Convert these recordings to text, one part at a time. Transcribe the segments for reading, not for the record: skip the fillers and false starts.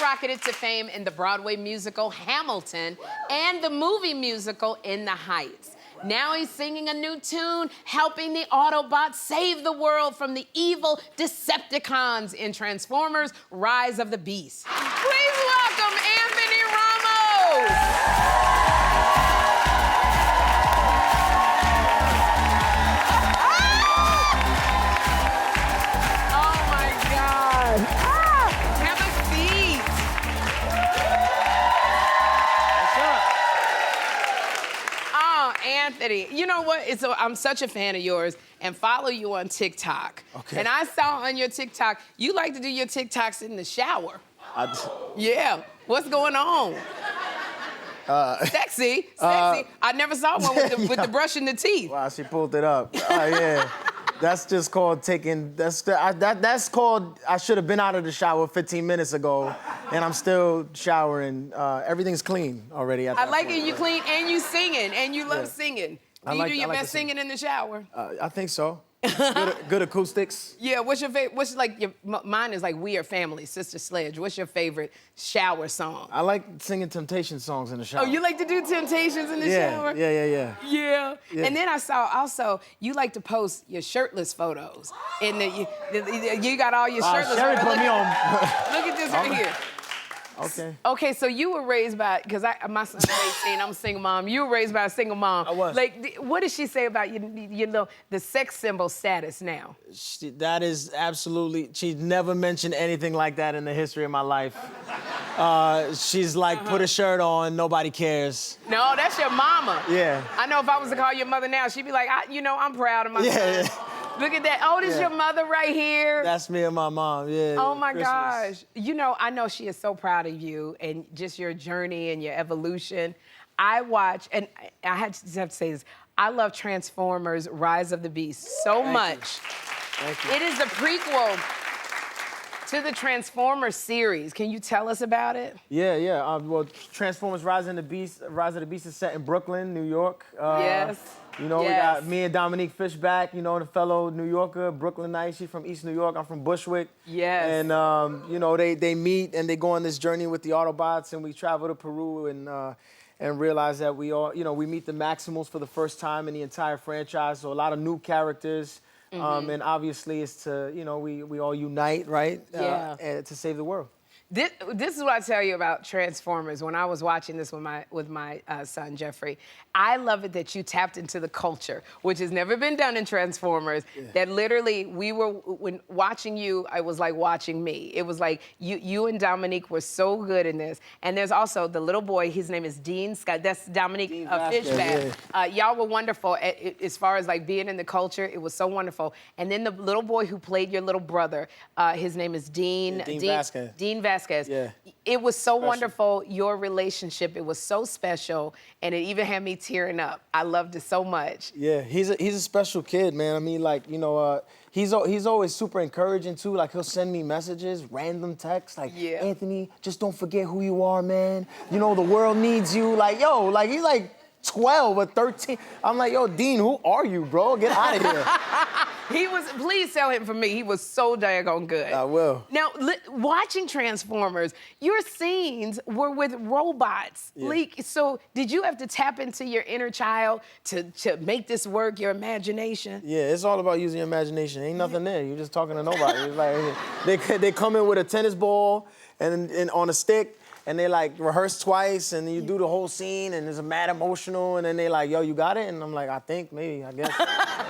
rocketed to fame in the Broadway musical Hamilton and the movie musical In the Heights. Now he's singing a new tune, helping the Autobots save the world from the evil Decepticons in Transformers: Rise of the Beast. Please welcome Anthony Ramos! Anthony, you know what? I'm such a fan of yours and follow you on TikTok. Okay. And I saw on your TikTok, you like to do your TikToks in the shower. Yeah. What's going on? Sexy. I never saw one with the brushing the teeth. Wow, she pulled it up. Yeah. That's just called taking, that's called, I should have been out of the shower 15 minutes ago, and I'm still showering. Everything's clean already. I like it, you clean, and you singing, and you love singing. Do you do your best singing in the shower? I think so. Good acoustics. Yeah, what's your favorite, mine is like We Are Family, Sister Sledge. What's your favorite shower song? I like singing Temptation songs in the shower. Oh, you like to do Temptations in the shower? Yeah. And then I saw also, you like to post your shirtless photos. You got all your shirtless Sherri photos. put me on. Look at this right here. Okay. Okay, so you were raised by, because my son's 18, I'm a single mom. You were raised by a single mom. I was. Like, what did she say about the sex symbol status now? That is absolutely, she never mentioned anything like that in the history of my life. She's like, put a shirt on, nobody cares. No, that's your mama. Yeah. I know if I was to call your mother now, she'd be like, I'm proud of my son. Yeah. Look at that. Oh, this is your mother right here. That's me and my mom, yeah. Oh, my Christmas. gosh. I know she is so proud of you and just your journey and your evolution. I watch, and I have to say this, I love Transformers: Rise of the Beast so much. Thank you. It is a prequel to the Transformers series. Can you tell us about it? Yeah. Well, Transformers: Rise of the Beast is set in Brooklyn, New York. Yes. We got me and Dominique Fishback, the fellow New Yorker, Brooklynite. She's from East New York. I'm from Bushwick. Yes. And, they meet and they go on this journey with the Autobots, and we travel to Peru and realize that we all, we meet the Maximals for the first time in the entire franchise. So a lot of new characters. And obviously it's to, we all unite, right? Yeah. To save the world. This is what I tell you about Transformers. When I was watching this with my son, Jeffrey, I love it that you tapped into the culture, which has never been done in Transformers, that literally when watching you, it was like watching me. It was like you and Dominique were so good in this. And there's also the little boy, his name is Dean Scott. That's Dominique Fishback. Y'all were wonderful as far as like being in the culture. It was so wonderful. And then the little boy who played your little brother, his name is Dean Vasquez. Dean Vasquez. Yeah. It was so wonderful, your relationship. It was so special, and it even had me tearing up. I loved it so much. Yeah, he's a special kid, man. I mean, like, he's always super encouraging, too. Like, he'll send me messages, random texts, like, Anthony, just don't forget who you are, man. The world needs you. Like, yo, like, he's like 12 or 13. I'm like, yo, Dean, who are you, bro? Get out of here. Please tell him for me, he was so daggone good. I will. Now, watching Transformers, your scenes were with robots. Yeah. So did you have to tap into your inner child to make this work, your imagination? Yeah, it's all about using your imagination. Ain't nothing there. You're just talking to nobody. It's like, they come in with a tennis ball and on a stick, and they like rehearse twice, and you do the whole scene, and it's mad emotional, and then they like, yo, you got it? And I'm like, I think, maybe, I guess.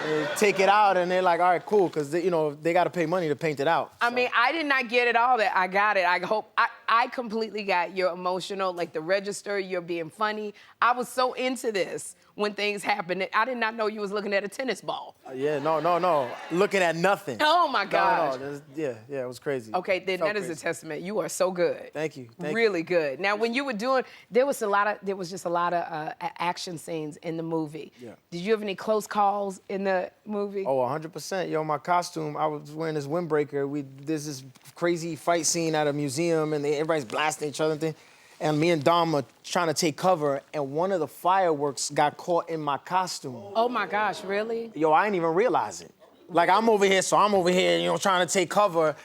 They take it out, and they're like, all right, cool, because they got to pay money to paint it out. I mean, I did not get it all that I got it. I hope I completely got your emotional, like the register, you're being funny. I was so into this when things happened. I did not know you was looking at a tennis ball. No. Looking at nothing. Oh, my gosh. No, yeah, it was crazy. Okay, then that is a testament. You are so good. Thank you. Really good. Now, when you were doing, there was just a lot of action scenes in the movie. Yeah. Did you have any close calls in the movie? Oh, 100%. Yo, my costume, I was wearing this windbreaker. There's this crazy fight scene at a museum, and everybody's blasting each other and things. And me and Dom are trying to take cover, and one of the fireworks got caught in my costume. Oh, my gosh, really? Yo, I didn't even realize it. Like, I'm over here, trying to take cover,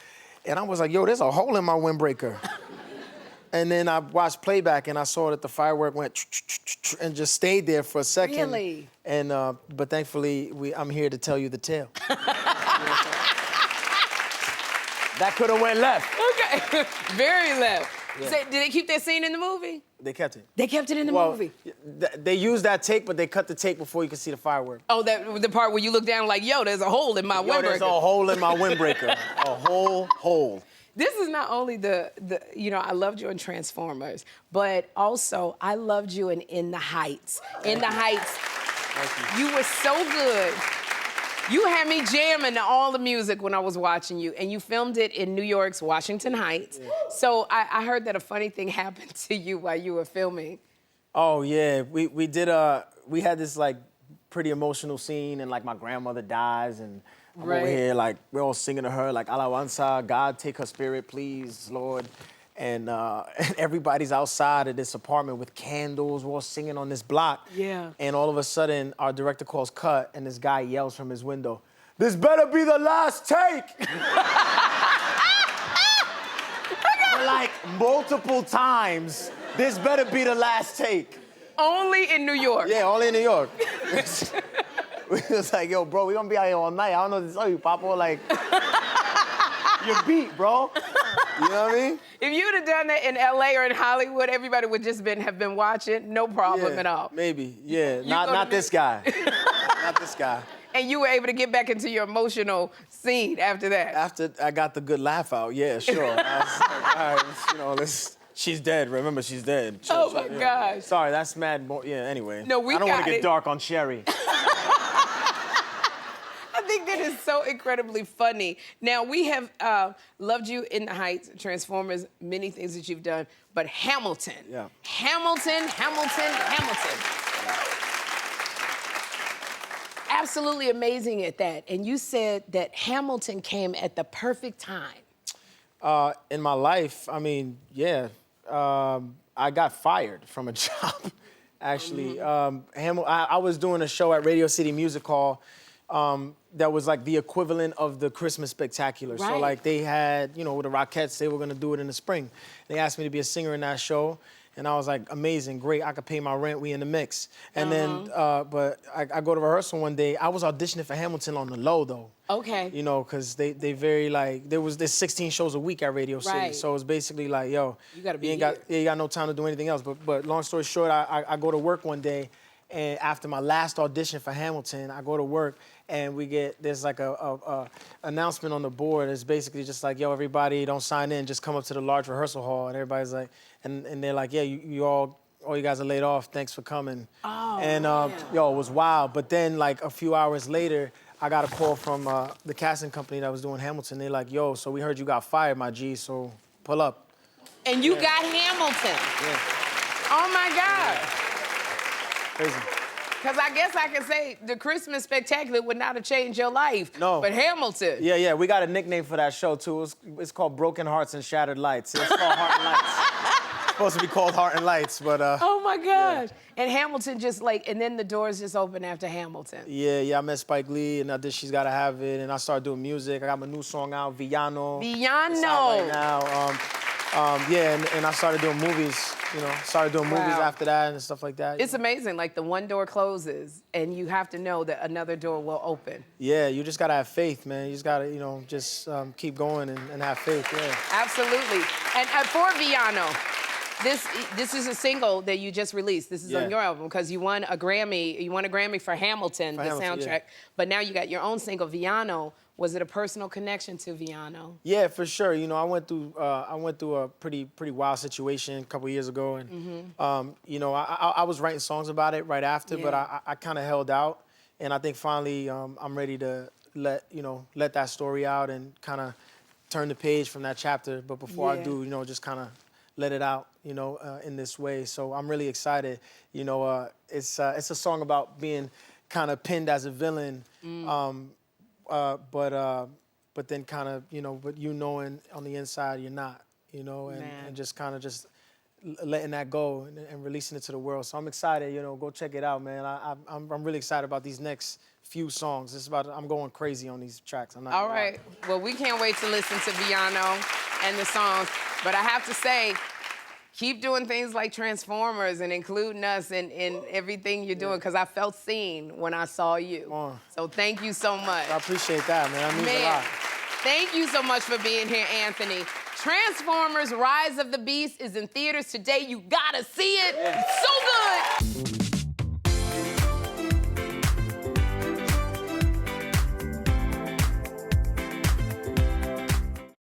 and I was like, yo, there's a hole in my windbreaker. And then I watched playback and I saw that the firework went and just stayed there for a second. Really? And but thankfully, I'm here to tell you the tale. That could have went left. Okay, very left. Yeah. So, did they keep that scene in the movie? They kept it. They kept it in the movie. They used that take, but they cut the take before you could see the firework. Oh, the part where you look down like, yo, there's a hole in my windbreaker. There's a hole in my windbreaker. A whole hole. This is not only I loved you in Transformers, but also I loved you in The Heights. In The Heights, Thank you. you were so good. You had me jamming to all the music when I was watching you, and you filmed it in New York's Washington Heights. Yeah. So I heard that a funny thing happened to you while you were filming. Oh yeah, we had this like pretty emotional scene, and like my grandmother dies, and I'm over here like we're all singing to her like Alawanza, God take her spirit, please, Lord. And everybody's outside of this apartment with candles. We're all singing on this block. Yeah. And all of a sudden, our director calls cut, and this guy yells from his window, "This better be the last take!" Like multiple times, this better be the last take. Only in New York. Yeah, only in New York. We was like, yo, bro, we gonna be out here all night. I don't know what to tell you, Papo. Like, you're beat, bro. You know what I mean? If you'd have done that in LA or in Hollywood, everybody would just have been watching, no problem at all. Maybe, yeah. Not this guy. Not this guy. And you were able to get back into your emotional scene after that. After I got the good laugh out, yeah, sure. I was like, all right, she's dead. Remember, she's dead. Oh my gosh. Sorry, that's mad. Yeah, anyway. No, I don't want to get dark on Sherri. I think that is so incredibly funny. Now, we have loved you in The Heights, Transformers, many things that you've done, but Hamilton. Yeah. Hamilton. Absolutely amazing at that. And you said that Hamilton came at the perfect time. In my life, I mean, yeah. I got fired from a job, actually. I was doing a show at Radio City Music Hall that was like the equivalent of the Christmas Spectacular. Right. So like they had, with the Rockettes, they were gonna do it in the spring. They asked me to be a singer in that show. And I was like, amazing, great, I could pay my rent, we in the mix. And then, but I go to rehearsal one day. I was auditioning for Hamilton on the low, though. Okay. Because they very, like, there's 16 shows a week at Radio City. Right. So it was basically like, yo, you gotta be you got no time to do anything else. But long story short, I go to work one day, and after my last audition for Hamilton, I go to work, and there's like a announcement on the board. It's basically just like, yo, everybody don't sign in, just come up to the large rehearsal hall. And everybody's like, and they're like, yeah, you all you guys are laid off, thanks for coming. Oh, and yo, it was wild. But then like a few hours later, I got a call from the casting company that was doing Hamilton. They're like, yo, so we heard you got fired, my G, so pull up. And you got Hamilton. Yeah. Oh my God. Crazy. Because I guess I can say the Christmas Spectacular would not have changed your life. No. But Hamilton. Yeah, we got a nickname for that show, too. It's called Broken Hearts and Shattered Lights. It's called Heart and Lights. It's supposed to be called Heart and Lights, but... oh, my gosh. Yeah. And Hamilton just and then the doors just opened after Hamilton. Yeah, I met Spike Lee, and I did She's Gotta Have It, and I started doing music. I got my new song out, Villano. Villano. It's out right now. And I started doing movies, movies after that and stuff like that. It's amazing, like the one door closes and you have to know that another door will open. Yeah, you just gotta have faith, man. You just gotta, just keep going and have faith, yeah. Absolutely. And for Villano, this is a single that you just released. This is on your album because you won a Grammy. You won a Grammy for Hamilton, the soundtrack. Yeah. But now you got your own single, Villano. Was it a personal connection to Villano? Yeah, for sure. I went through a pretty wild situation a couple years ago, and I was writing songs about it right after, but I kind of held out, and I think finally I'm ready to let that story out and kind of turn the page from that chapter. But before I do, just kind of let it out, in this way. So I'm really excited. It's a song about being kind of pinned as a villain. But then kind of, but knowing on the inside you're not, and just kind of just letting that go and releasing it to the world. So I'm excited, go check it out, man. I'm really excited about these next few songs. I'm going crazy on these tracks. All right. Well, we can't wait to listen to Villano and the songs. But I have to say, keep doing things like Transformers and including us in everything you're doing, because I felt seen when I saw you. So thank you so much. I appreciate that, man. That means a lot. Thank you so much for being here, Anthony. Transformers: Rise of the Beast is in theaters today. You gotta see it. It's so good.